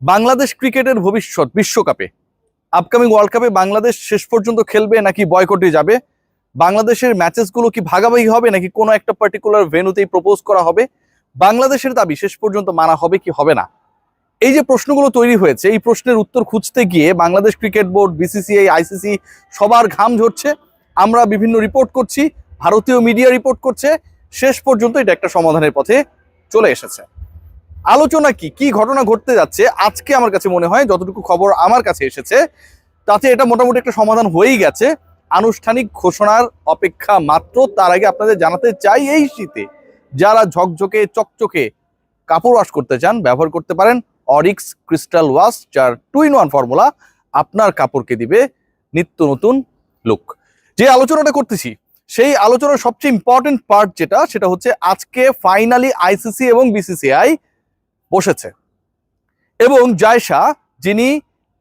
বাংলাদেশ ক্রিকেটের ভবিষ্যৎ বিশ্বকাপে, আপকামিং ওয়ার্ল্ড কাপে বাংলাদেশ শেষ পর্যন্ত খেলবে নাকি বয়কটে যাবে? বাংলাদেশের ম্যাচেসগুলো কি ভাগাভাগি হবে নাকি কোনো একটা পার্টিকুলার ভেন্যুতেই প্রপোজ করা হবে? বাংলাদেশের দাবি শেষ পর্যন্ত মানা হবে কি হবে না? এই যে প্রশ্নগুলো তৈরি হয়েছে, এই প্রশ্নের উত্তর খুঁজতে গিয়ে Bangladesh cricket board, BCCI, ICC সবার ঘাম ঝরছে। আমরা বিভিন্ন রিপোর্ট করছি, ভারতীয় মিডিয়া রিপোর্ট করছে, শেষ পর্যন্ত এটা একটা সমাধানের পথে চলে এসেছে। আলোচনা কি কি ঘটনা ঘটতে যাচ্ছে আজকে আমার কাছে মনে হয়, যতটুকু খবর আমার কাছে এসেছে তাতে এটা মোটামুটি একটা সমাধান হয়েই গেছে। আনুষ্ঠানিক ঘোষণার অপেক্ষা মাত্র। তার আগে আপনাদের জানাতে চাই, এই শীতে যারা ঝকঝকে চকচকে কাপড় ওয়াশ করতে চান ব্যবহার করতে পারেন অরিক্স ক্রিস্টাল ওয়াশ, যার 2-in-1 ফর্মুলা আপনার কাপড়কে দিবে নিত্য নতুন লুক। যে আলোচনাটা করতেছি সেই আলোচনার সবচেয়ে ইম্পর্টেন্ট পার্ট সেটা হচ্ছে আজকে ফাইনালি আইসিসি এবং বিসিসিআই বসেছে এবং জায়শা, যিনি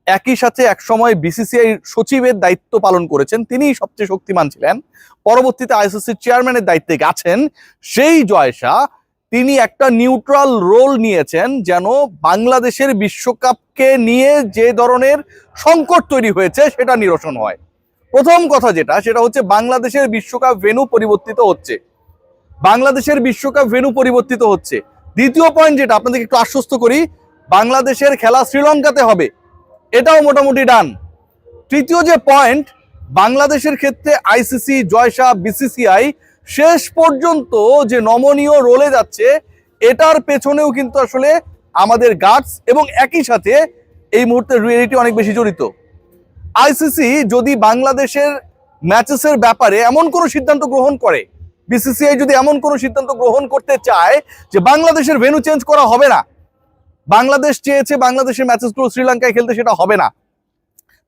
একই সাথে একসময় বিসিসিআই সচিবের দায়িত্ব পালন করেছেন, তিনি সবচেয়ে শক্তিমান ছিলেন, পরবর্তীতে আইসিসির চেয়ারম্যানের দায়িত্বে গেছেন, সেই জয়শা তিনি একটা নিউট্রাল রোল নিয়েছেন যেন বাংলাদেশের বিশ্বকাপকে নিয়ে যে ধরনের সংকট তৈরি হয়েছে সেটা নিরসন হয়। প্রথম কথা সেটা হচ্ছে বাংলাদেশের বিশ্বকাপ ভেন্যু পরিবর্তিত হচ্ছে। বাংলাদেশের বিশ্বকাপ ভেন্যু পরিবর্তিত হচ্ছে। দ্বিতীয় পয়েন্ট যেটা আপনাদেরকে একটু আশ্বস্ত করি, বাংলাদেশের খেলা শ্রীলঙ্কাতে হবে, এটাও মোটামুটি ডান। তৃতীয় যে পয়েন্ট, বাংলাদেশের ক্ষেত্রে আইসিসি, জয়শা, বিসিসিআই শেষ পর্যন্ত যে নমনীয় রোলে যাচ্ছে, এটার পেছনেও কিন্তু আসলে আমাদের গাটস এবং একই সাথে এই মুহূর্তে রিয়েলিটি অনেক বেশি জড়িত। আইসিসি যদি বাংলাদেশের ম্যাচেসের ব্যাপারে এমন কোনো সিদ্ধান্ত গ্রহণ করে, বিসিসিআই যদি এমন কোনো সিদ্ধান্ত গ্রহণ করতে চায় যে বাংলাদেশের ভেন্যু চেঞ্জ করা হবে না, বাংলাদেশ চেয়েছে বাংলাদেশের ম্যাচেসগুলো শ্রীলঙ্কায় খেলতে, সেটা হবে না,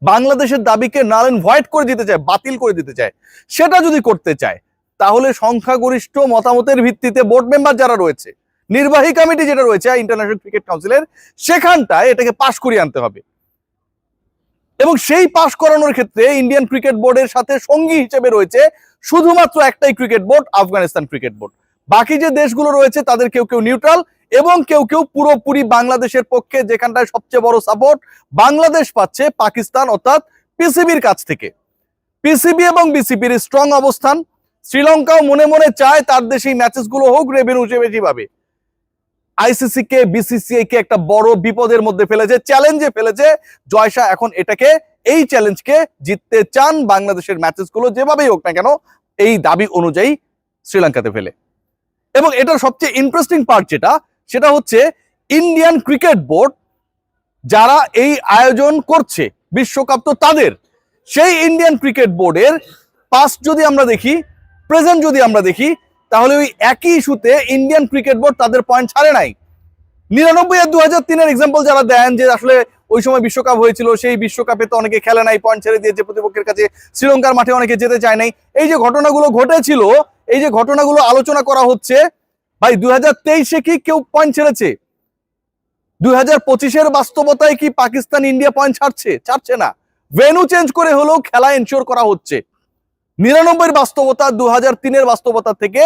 বাংলাদেশের দাবিকে নাল এন্ড ভয়েড করে দিতে চায়, বাতিল করে দিতে চায়, সেটা যদি করতে চায় তাহলে সংখ্যাগরিষ্ঠ মতামতের ভিত্তিতে বোর্ড মেম্বার যারা রয়েছে, নির্বাহী কমিটি যেটা রয়েছে ইন্টারন্যাশনাল ক্রিকেট কাউন্সিলের, সেখানটায় এটাকে পাশ করিয়ে আনতে হবে। এবং সেই পাশ করানোর ক্ষেত্রে ইন্ডিয়ান ক্রিকেট বোর্ডের সাথে সঙ্গী হিসেবে রয়েছে শুধুমাত্র একটাই cricket board, Afghanistan cricket board. বাকি যে দেশগুলো রয়েছে তাদের কেউ কেউ নিউট্রাল এবং কেউ কেউ পুরোপুরি বাংলাদেশের পক্ষে, যেখানটায় সবচেয়ে বড় সাপোর্ট বাংলাদেশ পাচ্ছে পাকিস্তান অর্থাৎ পিসিবির কাছ থেকে। পিসিবি এবং বিসিবির স্ট্রং অবস্থান, শ্রীলঙ্কাও মনে মনে চায় তার দেশেই ম্যাচেসগুলো হোক, রেভিনিউ বেশি পাবে। আইসিসি কে, বিসিসিআই কে একটা বড় বিপদের মধ্যে ফেলেছে, চ্যালেঞ্জে ফেলেছে জয়শা। এখন এটাকে, এই চ্যালেঞ্জকে জিততে চান বাংলাদেশের ম্যাচেসগুলো যেভাবেই হোক না কেন, এই দাবি অনুযায়ী শ্রীলঙ্কাতে ফেলে। এবং এটার সবচেয়ে ইন্টারেস্টিং পার্ট সেটা হচ্ছে ইন্ডিয়ান ক্রিকেট বোর্ড যারা এই আয়োজন করছে, বিশ্বকাপ তো তাদের, সেই ইন্ডিয়ান ক্রিকেট বোর্ডের পাস্ট যদি আমরা দেখি, প্রেজেন্ট যদি আমরা দেখি, তাহলে ওই একই ইস্যুতে ইন্ডিয়ান ক্রিকেট বোর্ড তাদের পয়েন্ট ছাড়ে নাই। 99 আর 2003 এক্সাম্পল যারা দেন যে আসলে ওই সময় বিশ্বকাপ হয়েছিল, সেই বিশ্বকাপে তো অনেকে খেলে নাই, পয়েন্ট ছেড়ে দিয়েছে প্রতিপক্ষের কাছে, শ্রীলঙ্কার মাঠে অনেকে যেতে চায় নাই, এই যে ঘটনাগুলো ঘটেছিল, এই যে ঘটনাগুলো আলোচনা করা হচ্ছে, ভাই 2023-এ কি কেউ পয়েন্ট ছেড়েছে? 2025-এর বাস্তবতায় কি পাকিস্তান, ইন্ডিয়া পয়েন্ট ছাড়ছে না। ভেন্যু চেঞ্জ করে হলেও খেলা এনশিওর করা হচ্ছে। 99-এর বাস্তবতা, 2003-এর বাস্তবতা থেকে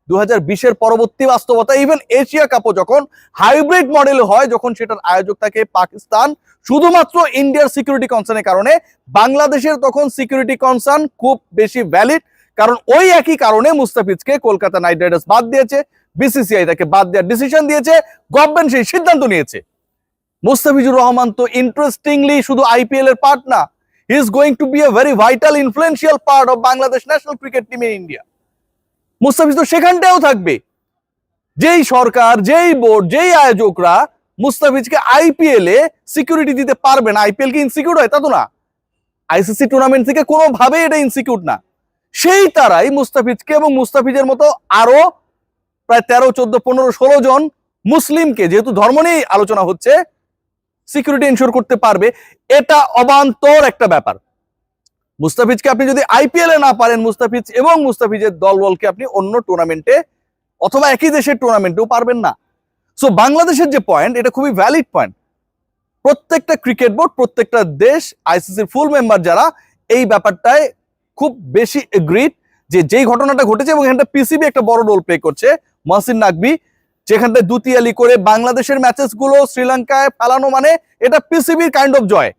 2020-এর পরবর্তী বাস্তবতা, ইভেন এশিয়া কাপও যখন হাইব্রিড মডেল হয়, যখন সেটার আয়োজক থাকে পাকিস্তান, শুধুমাত্র ইন্ডিয়ার সিকিউরিটি কনসার্নের কারণে, বাংলাদেশের তখন সিকিউরিটি কনসার্ন খুব বেশি ভ্যালিড, কারণ ওই একই কারণে মুস্তাফিজকে কলকাতা নাইট রাইডার্স বাদ দিয়েছে, বিসিসিআই তাকে বাদ দেওয়ার ডিসিশন দিয়েছে, গভর্নমেন্ট সেই সিদ্ধান্ত নিয়েছে। মুস্তাফিজুর রহমান তো ইন্টারেস্টিংলি শুধু আইপিএল এর পার্ট না, he is going to be a very vital influential part of Bangladesh national cricket team in India. Mustafiz তো সেখানটাও থাকবে। যেই সরকার, যেই বোর্ড, যেই আয়োজকরা মুস্তাফিজকে আইপিএল এ সিকিউরিটি দিতে পারবে না, আইপিএল কি ইনসিকিউর হয়? তা তো না। আইসিসি টুর্নামেন্ট থেকে কোনোভাবে এটা ইনসিকিউর না। সেই তারাই মুস্তাফিজকে এবং মুস্তাফিজের মতো আরো প্রায় 13, 14, 15, 16 জন মুসলিমকে, যেহেতু ধর্ম নিয়ে আলোচনা হচ্ছে, সিকিউরিটি এনশিওর করতে পারবে। এটা অবান্তর একটা ব্যাপার। মুস্তাফিজকে আপনি যদি আইপিএল এ না পারেন, মুস্তাফিজ এবং মুস্তাফিজের দলবলকে আপনি অন্য টুর্নামেন্টে অথবা একই দেশের টুর্নামেন্টেও পারবেন না। সো বাংলাদেশের যে পয়েন্ট, এটা খুবই ভ্যালিড পয়েন্ট। প্রত্যেকটা ক্রিকেট বোর্ড, প্রত্যেকটা দেশ, আইসিসির ফুল মেম্বার যারা, এই ব্যাপারটায় খুব বেশি এগ্রিড যে যেই ঘটনাটা ঘটেছে, এবং এখানটা পিসিবি একটা বড় রোল প্লে করছে, মহসিন নাকভি যেখানটায় দুতিয়ালি করে বাংলাদেশের ম্যাচেস গুলো শ্রীলঙ্কায় ফেলানো মানে এটা পিসিবির কাইন্ড অফ জয়।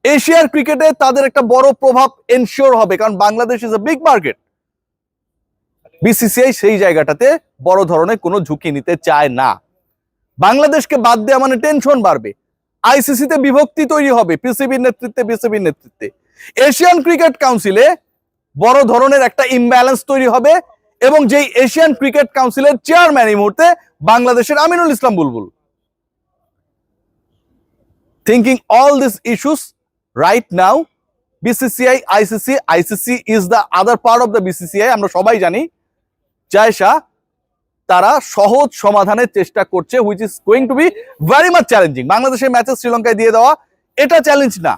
এশিয়ার ক্রিকেটে তাদের একটা বড় প্রভাব এনশিওর হবে, কারণ Bangladesh is a big market. BCCI সেই জায়গাটাতে বড় ধরনের কোনো ঝুঁকি নিতে চায় না। বাংলাদেশকে বাদ দেওয়া মানে টেনশন বাড়বে, আইসিসিতে বিভক্তি তৈরি হবে পিসিবির নেতৃত্বে, বিসিবির নেতৃত্বে। এশিয়ান ক্রিকেট কাউন্সিলে বড় ধরনের একটা ইমব্যালেন্স তৈরি হবে, এবং যেই এশিয়ান ক্রিকেট কাউন্সিলের চেয়ারম্যান এই মুহূর্তে বাংলাদেশের Aminul Islam Bulbul. Thinking all this issues right now, BCCI, ICC is the other part of the BCCI. আমরা সবাই জানি জায়সা তারা সহজ সমাধানের চেষ্টা করছে, which is going to be very much challenging. বাংলাদেশের ম্যাচে শ্রীলঙ্কায় দিয়ে দেওয়া এটা চ্যালেঞ্জ না,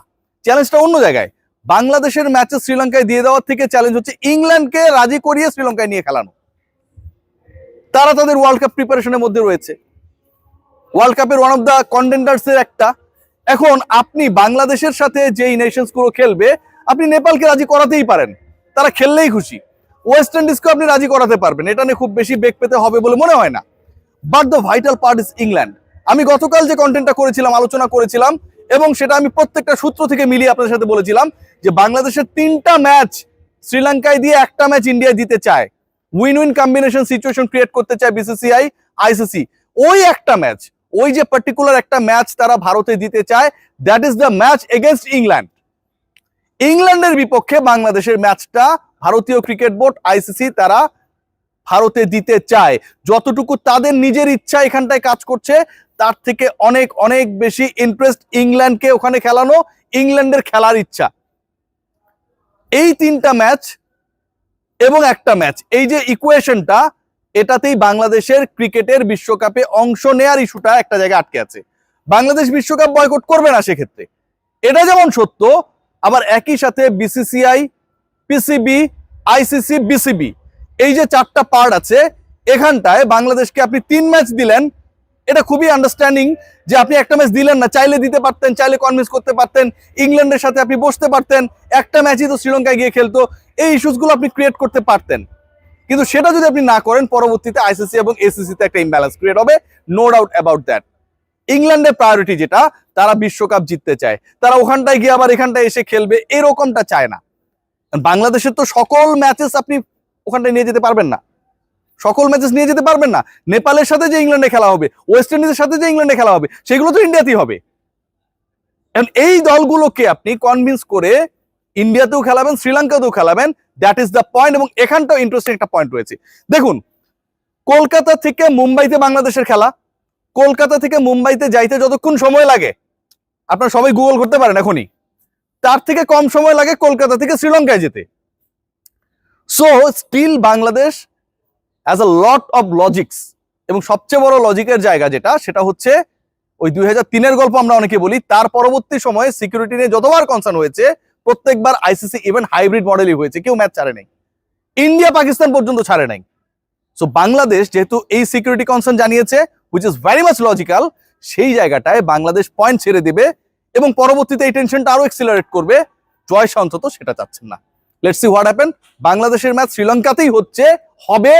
চ্যালেঞ্জটা অন্য জায়গায়। বাংলাদেশের ম্যাচে শ্রীলঙ্কায় দিয়ে দেওয়ার থেকে চ্যালেঞ্জ হচ্ছে ইংল্যান্ডকে রাজি করিয়ে শ্রীলঙ্কায় নিয়ে খেলানো। তারা তাদের ওয়ার্ল্ড কাপ প্রিপারেশনের মধ্যে রয়েছে, ওয়ার্ল্ড কাপের ওয়ান অফ দ্য কন্টেন্ডার্স এর একটা। এখন আপনি বাংলাদেশের সাথে যেই নেশনস গুলো খেলবে, আপনি নেপালকে রাজি করাতেই পারেন, তারা খেললেই খুশি। ওয়েস্ট ইন্ডিজকে আপনি রাজি করাতে পারবেন, এটা নিয়ে খুব বেশি বেগ পেতে হবে বলে মনে হয় না। But the vital part is England. আমি গতকাল যে কন্টেন্টটা করেছিলাম, আলোচনা করেছিলাম, এবং সেটা আমি প্রত্যেকটা সূত্র থেকে মিলিয়ে আপনাদের সাথে বলেছিলাম যে বাংলাদেশের 3টা ম্যাচ শ্রীলঙ্কায় দিয়ে 1টা ম্যাচ ইন্ডিয়া দিতে চায়, win win combination situation create করতে চায় বিসিসিআই, আইসিসি। ওই একটা ম্যাচ, ওই যে পার্টিকুলার একটা ম্যাচ তারা ভারতে দিতে চায়, that is the match against England. ইংল্যান্ডের বিপক্ষে বাংলাদেশের ম্যাচটা ভারতীয় ক্রিকেট বোর্ড, আইসিসি তারা ভারতে দিতে চায়। যতটুকু তাদের নিজের ইচ্ছা এখানটায় কাজ করছে, তার থেকে অনেক অনেক বেশি ইন্টারেস্ট ইংল্যান্ডকে ওখানে খেলানো, ইংল্যান্ডের খেলার ইচ্ছা। এই 3টা ম্যাচ এবং একটা ম্যাচ, এই যে ইকুয়েশনটা, এটাতেই বাংলাদেশের ক্রিকেটের বিশ্বকাপে অংশ নেয়ার ইস্যুটা একটা জায়গায় আটকে আছে। বাংলাদেশ বিশ্বকাপ বয়কট করবে না সেক্ষেত্রে, এটা যেমন সত্য, আবার একই সাথে বিসিসিআই, পিসিবি, আইসিসি, বিসিবি, এই যে 4টা পার্ট আছে, এখানটায় বাংলাদেশকে আপনি 3 ম্যাচ দিলেন, এটা খুবই আন্ডারস্ট্যান্ডিং যে আপনি একটা ম্যাচ দিলেন না, চাইলে দিতে পারতেন, চাইলে কনভিন্স করতে পারতেন, ইংল্যান্ডের সাথে আপনি বসতে পারতেন, একটা ম্যাচই তো শ্রীলঙ্কায় গিয়ে খেলতো, এই ইস্যুসগুলো আপনি ক্রিয়েট করতে পারতেন। কিন্তু সেটা যদি আপনি না করেন, পরবর্তীতে আইসিসি এবং এসিসিতে একটা ইমব্যালেন্স ক্রিয়েট হবে, নো ডাউট অ্যাবাউট দ্যাট। ইংল্যান্ডের প্রায়োরিটি যেটা, তারা বিশ্বকাপ জিততে চায়, তারা ওখানটায় গিয়ে আবার এখানটায় এসে খেলবে এরকমটা চায় না। বাংলাদেশের তো সকল ম্যাচেস আপনি ওখানটায় নিয়ে যেতে পারবেন না, সকল ম্যাচেস নিয়ে যেতে পারবেন না। নেপালের সাথে যে ইংল্যান্ডে খেলা হবে, ওয়েস্ট ইন্ডিজের সাথে যে ইংল্যান্ডে খেলা হবে, সেগুলো তো ইন্ডিয়াতেই হবে। এই দলগুলোকে আপনি কনভিন্স করে ইন্ডিয়াতেও খেলাবেন, শ্রীলঙ্কাতেও খেলাবেন, দ্যাট ইজ দ্য পয়েন্ট। এবং এখানটাও ইন্টারেস্টিং একটা পয়েন্ট রয়েছে। দেখুন, কলকাতা থেকে মুম্বাইতে বাংলাদেশের খেলা, কলকাতা থেকে মুম্বাইতে যাইতে যতক্ষণ সময় লাগে, আপনারা সবাই গুগল করতে পারেন এখনই, তার থেকে কম সময় লাগে কলকাতা থেকে শ্রীলঙ্কায় যেতে। So still Bangladesh as a lot of logics, এবং সবচেয়ে বড় লজিকের জায়গা যেটা, সেটা হচ্ছে ওই 2003-এর গল্প আমরা অনেকে বলি, তার পরবর্তী সময়ে সিকিউরিটি নিয়ে যতবার কনসার্ন হয়েছে, প্রত্যেকবার আইসিসি ইভেন হাইব্রিড মডেলই হয়েছে, কেউ ম্যাচ ছাড়ে নাই, ইন্ডিয়া পাকিস্তান পর্যন্ত ছাড়ে নাই। সো বাংলাদেশ যেহেতু এই সিকিউরিটি কনসার্ন জানিয়েছে, which is very much logical, সেই জায়গাটায় বাংলাদেশ পয়েন্ট ছেড়ে দেবে এবং পরবর্তীতে এই টেনশনটা আরো এক্সিলারেট করবে। জয় অন্তত সেটা চাচ্ছেন না। Let's see what happen. বাংলাদেশের ম্যাচ শ্রীলঙ্কাতেই হবে,